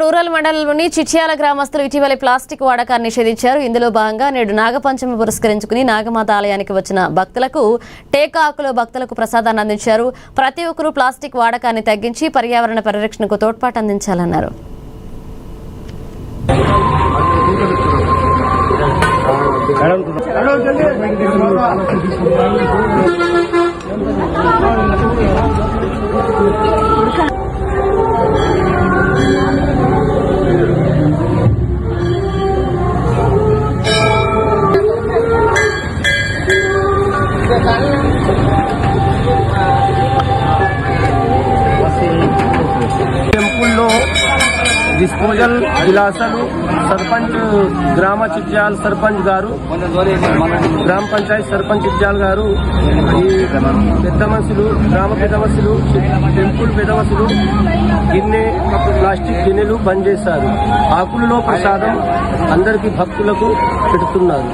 Rural మండలంలోని చిట్యాల గ్రామస్తులు ఇటీవల ప్లాస్టిక్ వాడకాన్ని నిషేధించారు. ఇందులో భాగంగా నేడు నాగపంచమి పురస్కరించుకుని నాగమాత ఆలయానికి వచ్చిన భక్తులకు టేకా ఆకులో భక్తులకు ప్రసాదాన్ని అందించారు. ప్రతి ఒక్కరూ ప్లాస్టిక్ వాడకాన్ని తగ్గించి పర్యావరణ పరిరక్షణకు తోడ్పాటు అందించాలన్నారు. టెంపుల్లో డిస్పోజల్ విలాసాలు సర్పంచ్ గ్రామ చిట్యాల సర్పంచ్ గారు, గ్రామ పంచాయత్ సర్పంచ్ చిట్యాల గారు, ఈ పెద్ద మనుషులు, గ్రామ పెద్ద మనుషులు, టెంపుల్ పెద్ద మనుషులు ప్లాస్టిక్ గిన్నెలు బంద్ చేశారు. ఆకులలో ప్రసాదం అందరికీ భక్తులకు పెడుతున్నారు.